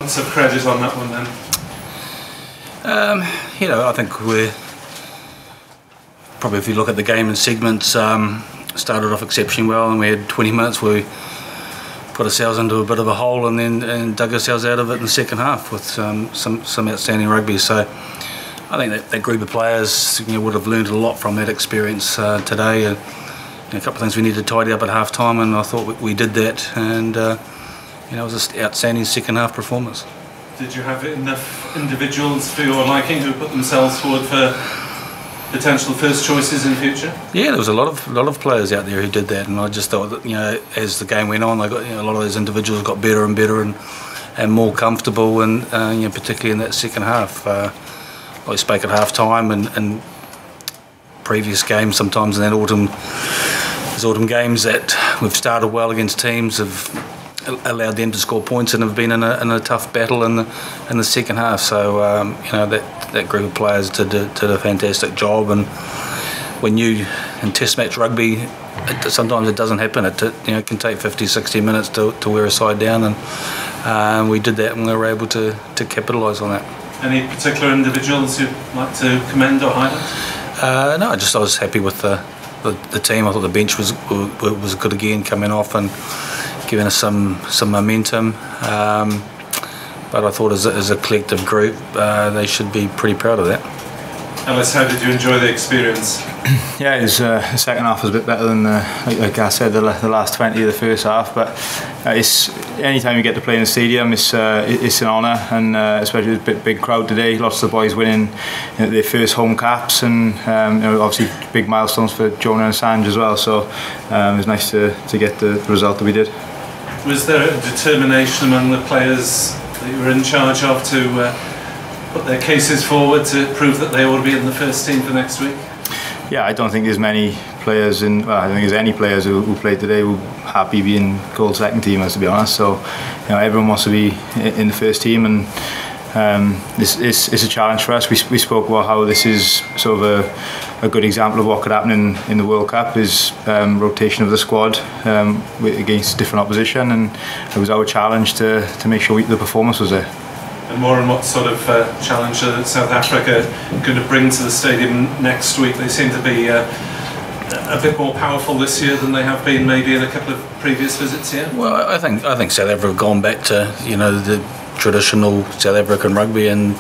Lots of credit on that one then. I think we're probably, if you look at the game in segments, started off exceptionally well, and we had 20 minutes where we put ourselves into a bit of a hole and then dug ourselves out of it in the second half with some outstanding rugby. So I think that group of players would have learned a lot from that experience today. A couple of things we needed to tidy up at half time, and I thought we did that, and it was an outstanding second half performance. Did you have enough individuals for your liking who put themselves forward for potential first choices in future? Yeah, there was a lot of players out there who did that, and I just thought that as the game went on, they got a lot of those individuals got better and better and more comfortable, and particularly in that second half. I spoke at half time and previous games, sometimes in that autumn games, that we've started well against teams, have allowed them to score points and have been in a tough battle in the second half. So that group of players did a fantastic job, and when you in test match rugby, sometimes it doesn't happen. It can take 50-60 minutes to wear a side down, and we did that, and we were able to capitalise on that. Any particular individuals you'd like to commend or highlight? No, I was happy with the team. I thought the bench was good again, coming off and giving us some momentum. But I thought as a collective group, they should be pretty proud of that. Ellis, how did you enjoy the experience? Yeah, it was, the second half was a bit better than, like I said, the last 20 of the first half. But it's anytime you get to play in the stadium, it's an honour, and especially with a big crowd today. Lots of the boys winning their first home caps, and obviously big milestones for Jonah and Sanj as well. So it was nice to get the result that we did. Was there a determination among the players that you were in charge of to put their cases forward to prove that they ought to be in the first team for next week? Yeah, I don't think there's many players I don't think there's any players who played today who are happy being called second teamers, to be honest. So everyone wants to be in the first team, and it's a challenge for us. We spoke about how this is sort of a good example of what could happen in the World Cup, is rotation of the squad against different opposition, and it was our challenge to make sure the performance was there. And Warren, what sort of challenge are South Africa going to bring to the stadium next week? They seem to be a bit more powerful this year than they have been maybe in a couple of previous visits here. Well, I think South Africa have gone back to the traditional South African rugby, and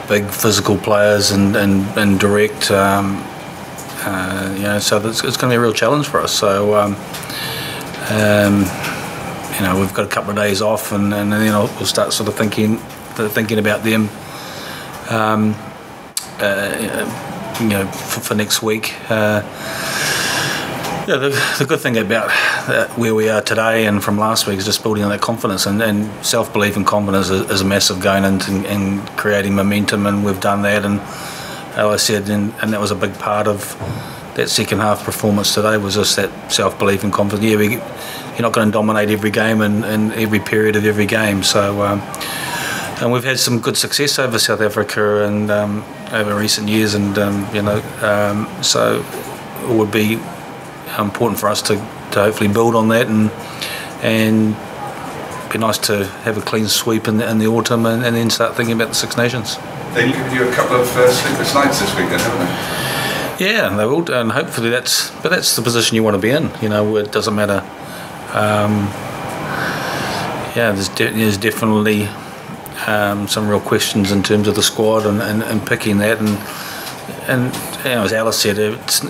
big physical players and direct. So it's going to be a real challenge for us. So. We've got a couple of days off, and then we'll start sort of thinking about them, for next week. The good thing about where we are today and from last week is just building on that confidence, and self-belief and confidence is massive going into and creating momentum, and we've done that. And as I said, and that was a big part of that second half performance today, was just that self-belief and confidence. Yeah, you're not going to dominate every game and every period of every game. So, and we've had some good success over South Africa and over recent years, and so it would be important for us to hopefully build on that, and be nice to have a clean sweep in the autumn, and then start thinking about the Six Nations. They've given you a couple of sleepless nights this week, then, haven't they? Yeah, they will, and hopefully that's the position you want to be in. Where it doesn't matter. There's definitely some real questions in terms of the squad and picking that, and as Alice said,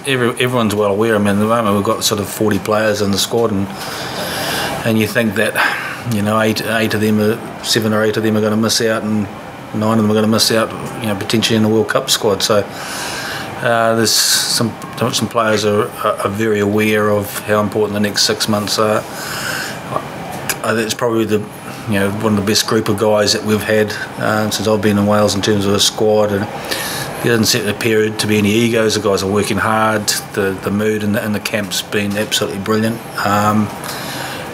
everyone's well aware. I mean, at the moment we've got sort of 40 players in the squad, and you think that 7 or 8 of them are going to miss out, and 9 of them are going to miss out, potentially in the World Cup squad. So there's some players are very aware of how important the next 6 months are. I think it's probably one of the best group of guys that we've had since I've been in Wales in terms of a squad, and there doesn't seem to appear to be any egos. The guys are working hard. The mood in the camp's been absolutely brilliant.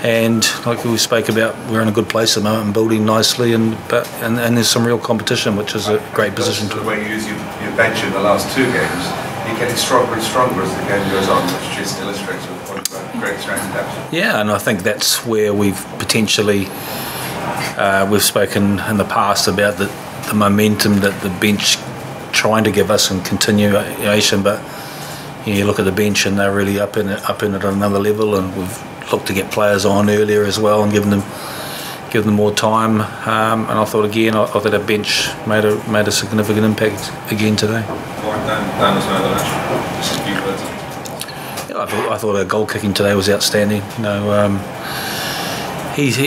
And like we spoke about, we're in a good place at the moment and building nicely, and there's some real competition, which is a great position. The way you use your bench in the last 2 games, you're getting stronger and stronger as the game goes on, which just illustrates the point about great strength and depth. Yeah, and I think that's where we've potentially we've spoken in the past about the momentum that the bench trying to give us and continuation, but you look at the bench and they're really up in it at another level, and we've looked to get players on earlier as well and give them more time. And I thought our bench made a significant impact again today. I thought our goal kicking today was outstanding. He's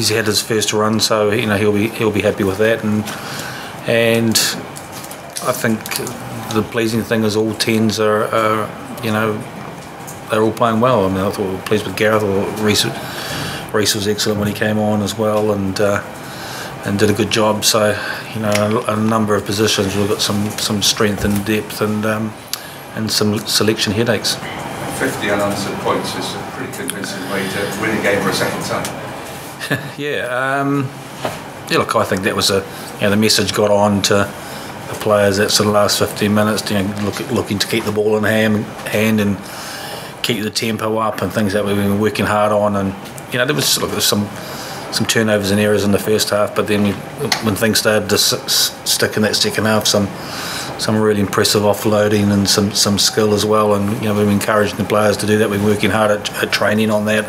had his first run, so he'll be happy with that, and I think the pleasing thing is all 10s are they're all playing well. I mean, I thought we were pleased with Gareth. Reece was excellent when he came on as well, and did a good job. So a number of positions we've got some strength and depth and some selection headaches. 50 unanswered points is a pretty convincing way to win a game for a second time. Look, I think that was the message got on to the players that sort of last 15 minutes, looking to keep the ball in hand and keep the tempo up and things that we've been working hard on. And there was some turnovers and errors in the first half, but then when things started to stick in that second half, some really impressive offloading and some skill as well. And we've been encouraging the players to do that. We've been working hard at training on that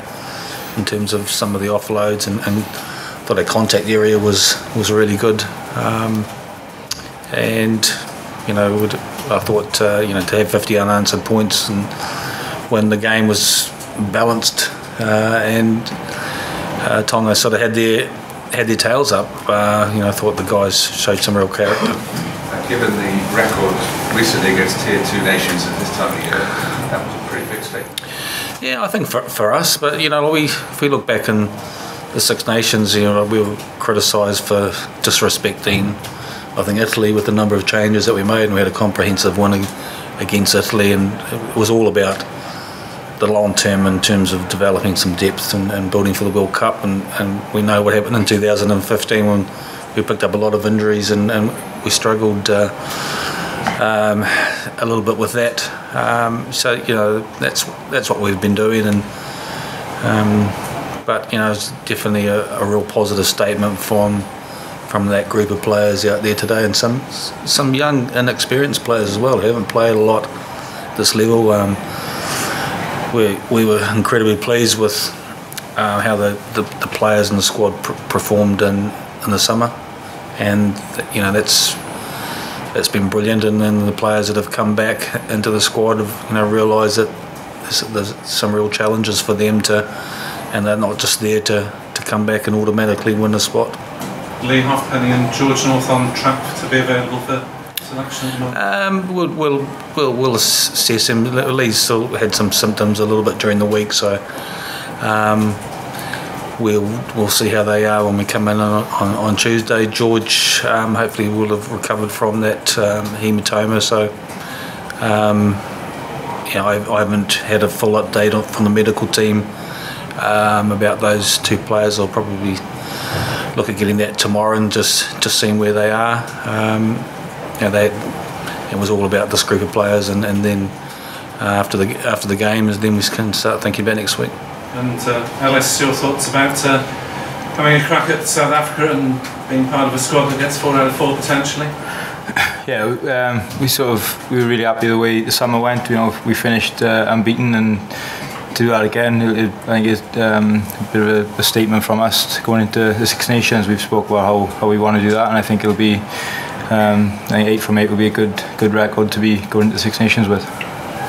in terms of some of the offloads, and thought our contact area was really good. And I thought to have 50 unanswered points and when the game was balanced and Tonga sort of had their tails up, I thought the guys showed some real character. Given the record recently against Tier 2 nations at this time of year, that was a pretty big statement. Yeah, I think for us, but if we look back in the Six Nations, we were criticised for disrespecting, I think, Italy with the number of changes that we made, and we had a comprehensive win against Italy, and it was all about the long term in terms of developing some depth and building for the World Cup, and we know what happened in 2015 when we picked up a lot of injuries and we struggled a little bit with that. So that's what we've been doing, and but it's definitely a real positive statement from that group of players out there today, and some young inexperienced players as well who haven't played a lot at this level. We were incredibly pleased with how the players in the squad performed in the summer, and that's been brilliant. And then the players that have come back into the squad have realised that there's some real challenges for them and they're not just there to come back and automatically win a spot. Lee Halfpenny and George North on track to be available for selection at the moment? We'll assess him. Lee's still had some symptoms a little bit during the week, so we'll see how they are when we come in on Tuesday. George hopefully will have recovered from that hematoma, so I haven't had a full update from the medical team about those two players. I'll probably look at getting that tomorrow and just seeing where they are. It was all about this group of players, and then after the games, then we can start thinking about next week. And Ellis, your thoughts about having a crack at South Africa and being part of a squad that gets 4 out of 4 potentially? Yeah, we were really happy the way the summer went. We finished unbeaten, and to do that again, I think it's a bit of a statement from us going into the Six Nations. We've spoke about how we want to do that, and I think it'll be I think 8 from 8 will be a good record to be going into the Six Nations with.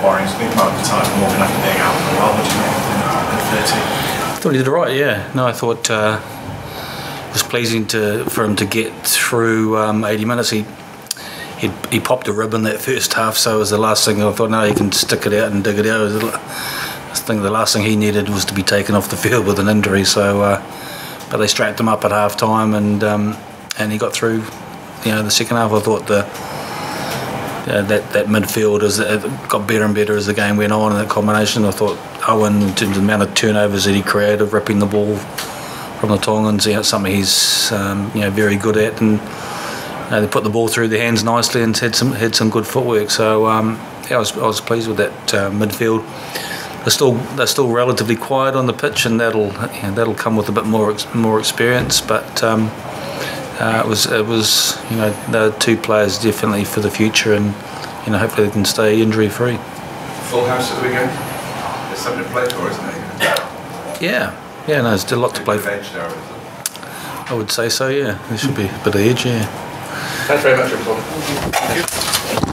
Warren's been part of the time walking after being out for a while. What do you make of him at 30? I thought he did right. Yeah, no, I thought it was pleasing for him to get through 80 minutes. He popped a rib in that first half, so it was the last thing. I thought, no, he can stick it out and dig it out. I think the last thing he needed was to be taken off the field with an injury. So, but they strapped him up at half time, and he got through. The second half, I thought that midfield got better and better as the game went on, and that combination. I thought Owen, in terms of the amount of turnovers that he created, ripping the ball from the Tongans, something he's very good at, and they put the ball through their hands nicely and had some good footwork. So I was pleased with that midfield. they're still relatively quiet on the pitch, and that'll come with a bit more experience. But it was they're two players definitely for the future, and hopefully they can stay injury free. Full house at the weekend. There's something to play for, isn't there? Yeah, no, there's a lot to play for. I would say so. Yeah, there should be a bit of edge. Yeah. Thanks very much, everyone.